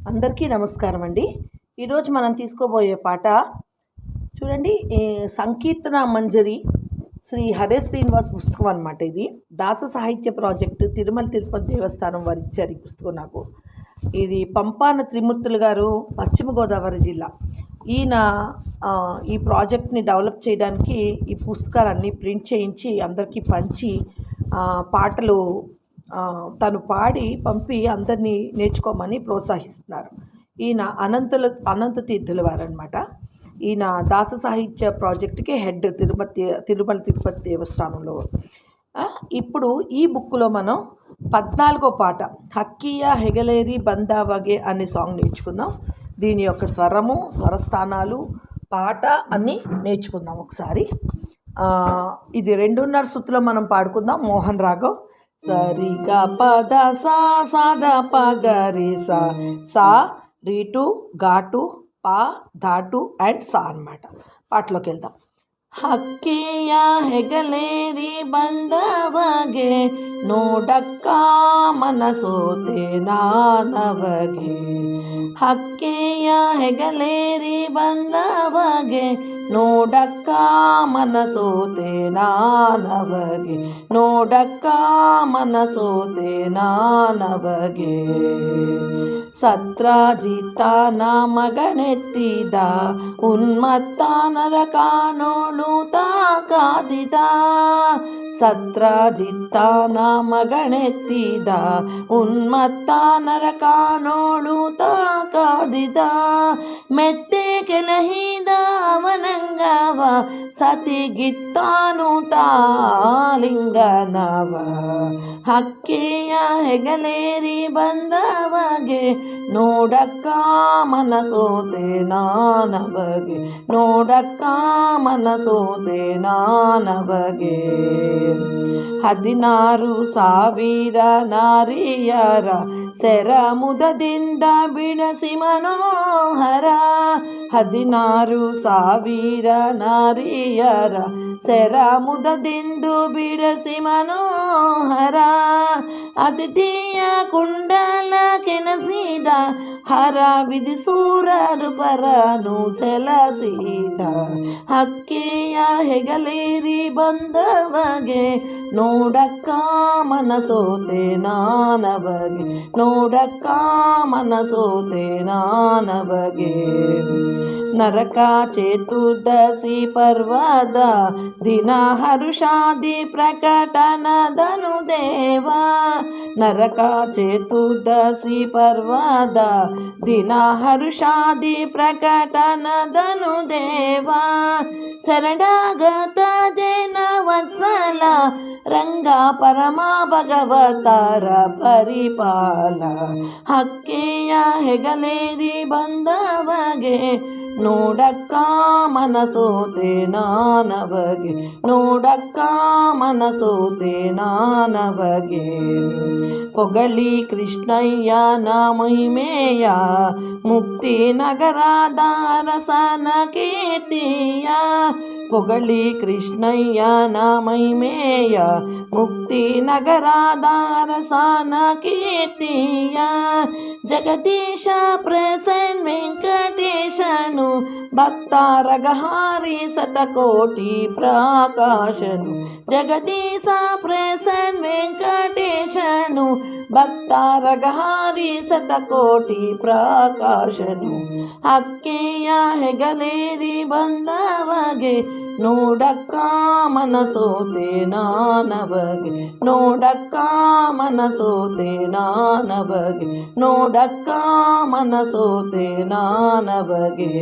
అందరికీ నమస్కారం అండి. ఈరోజు మనం తీసుకోబోయే పాట చూడండి. సంకీర్తన మంజరి శ్రీ హరే శ్రీనివాస్ పుస్తకం అనమాట. ఇది దాస సాహిత్య ప్రాజెక్టు తిరుమల తిరుపతి దేవస్థానం వారు ఇచ్చారు ఈ పుస్తకం నాకు. ఇది పంపాన త్రిమూర్తులు గారు, పశ్చిమ గోదావరి జిల్లా. ఈయన ఈ ప్రాజెక్ట్ని డెవలప్ చేయడానికి ఈ పుస్తకాలన్నీ ప్రింట్ చేయించి అందరికీ పంచి పాటలు తను పాడి పంపి అందరినీ నేర్చుకోమని ప్రోత్సహిస్తున్నారు. ఈయన అనంత తీర్థుల వారనమాట. ఈయన దాస సాహిత్య ప్రాజెక్టుకి హెడ్ తిరుమల తిరుపతి దేవస్థానంలో. ఇప్పుడు ఈ బుక్లో మనం 14వ పాట హక్కియ హెగలేరి బందావగే అనే సాంగ్ నేర్చుకుందాం. దీని యొక్క స్వరము, స్వరస్థానాలు, పాట అన్నీ నేర్చుకుందాం ఒకసారి. ఇది 2:30 శృతిలో మనం పాడుకుందాం. మోహన్ రాగం. సరి గ పద సా సాద ప గ రి సా సా రి టు గా టు పా ధా టు అండ్ సా అన్నమాట. పాటలోకి వెళ్దాం. ಹಕ್ಕಿಯ ಹೆಗಲೇರಿ ಬಂದವಗೆ ನೋಡಕ್ಕ ಮನಸೋತೆ ನಾನವಗೆ. ಹಕ್ಕಿಯ ಹೆಗಲೇರಿ ಬಂದವಗೆ ನೋಡಕ್ಕ ಮನಸೋತೆ ನಾನವಗೆ. ನೋಡಕ್ಕ ಮನಸೋತೆ ನಾನವಗೆ. ಸತ್ರಾಜಿತಾನ ಮಗನೆತ್ತಿದ ಉನ್ಮತ್ತ ನರಕಾನೋಳು ತಾಕಾದಿದ. ಸತ್ರಾಜಿತಾನ ಮಗನೆತ್ತಿದ ಉನ್ಮತ್ತ ನರಕಾನೋಳು ತಾಕಾದಿದ. ಮೆತ್ತೆ ಕೆಣಹಿದ ಅವನಂಗವ ಸತಿಗಿತ್ತಾನು ತಾಲಿಂಗನವ. ಹಕ್ಕಿಯ ಹೆಗಲೇರಿ ಬಂದವಗೆ ನೋಡಕ್ಕ ಮನಸೋತೆ ನಾನವಗೆ. ನೋಡಕ್ಕ ಮನಸೋತೆ ನಾನವಗೆ. 16,000 ನಾರಿಯರ ಸೆರಮುದದಿಂದ ಬಿಡಸಿ ಮನೋಹರ. 16,000 ನಾರಿಯರ ಸೆರಮುದದಿಂದು ಬಿಡಸಿ ಮನೋಹರ. ಅತಿಥಿಯ ಕುಂಡಲ ಕೆಣಸಿದ ಹರ ವಿಧಿಸೂರರು ಪರನು ಸೆಲಸಿದ. ಹಕ್ಕಿಯ ಹೆಗಲೇರಿ ಬಂದವಗೆ ನೋಡಕ್ಕ ಮನಸೋತೆ ನಾನವಗೆ. ನೋಡಕ್ಕ ಮನಸೋತೆ ನಾನವಗೆ. ನರಕ ಚತುರ್ದಶಿ ಪರ್ವದ ದಿನ ಹರುಷಾದಿ ಪ್ರಕಟನದನು ದೇವ. ನರಕ ಚತುರ್ದಶಿ ಪರ್ವದ ದಿನ ಹರುಷಾದಿ ಪ್ರಕಟನದನು ದೇವ. ಶರಣಾಗತ ಜನ ವತ್ಸಲ ರಂಗ ಪರಮ ಭಗವತಾರ ಪರಿಪಾಲ. ಹಕ್ಕಿಯ ಹೆಗಲೇರಿ ಬಂದವಗೆ ನೋಡಕ್ಕ ಮನಸೋತೆ ನಾನವಗೆ. ನೋಡಕ್ಕ ಮನಸೋತೆ ನಾನವಗೆ. ಪೊಗಳಿ ಕೃಷ್ಣಯ್ಯನ ಮಹಿಮೆಯ ಮುಕ್ತಿ ನಗರದ ರಸನ ಕೀರ್ತಿಯ. ಪೊಗಳಿ ಕೃಷ್ಣಯ್ಯನ ಮಹಿಮೆಯ ಮುಕ್ತಿ ನಗರದ ರಸನ ಕೀರ್ತಿಯ. ಜಗದೀಶ ಪ್ರಸನ್ನ ವೆಂಕಟೇಶನು ಭಕ್ತಾರಗಹಾರಿ ಶತಕೋಟಿ ಪ್ರಕಾಶನು. ಜಗದೀಶ ಪ್ರಸನ್ನ ವೆಂಕಟೇಶನು ಭಕ್ತಾರಗಹಾರಿ ಶತಕೋಟಿ ಪ್ರಕಾಶನು. ಹಕ್ಕಿಯ ಹೆಗಲೇರಿ ಬಂದವಗೆ ನೋಡಕ್ಕ ಮನಸೋತೆ ನಾನವಗೆ. ನೋಡಕ್ಕ ಮನಸೋತೆ ನಾನವಗೆ. ನೋಡಕ್ಕ ಮನಸೋತೆ ನಾನವಗೆ.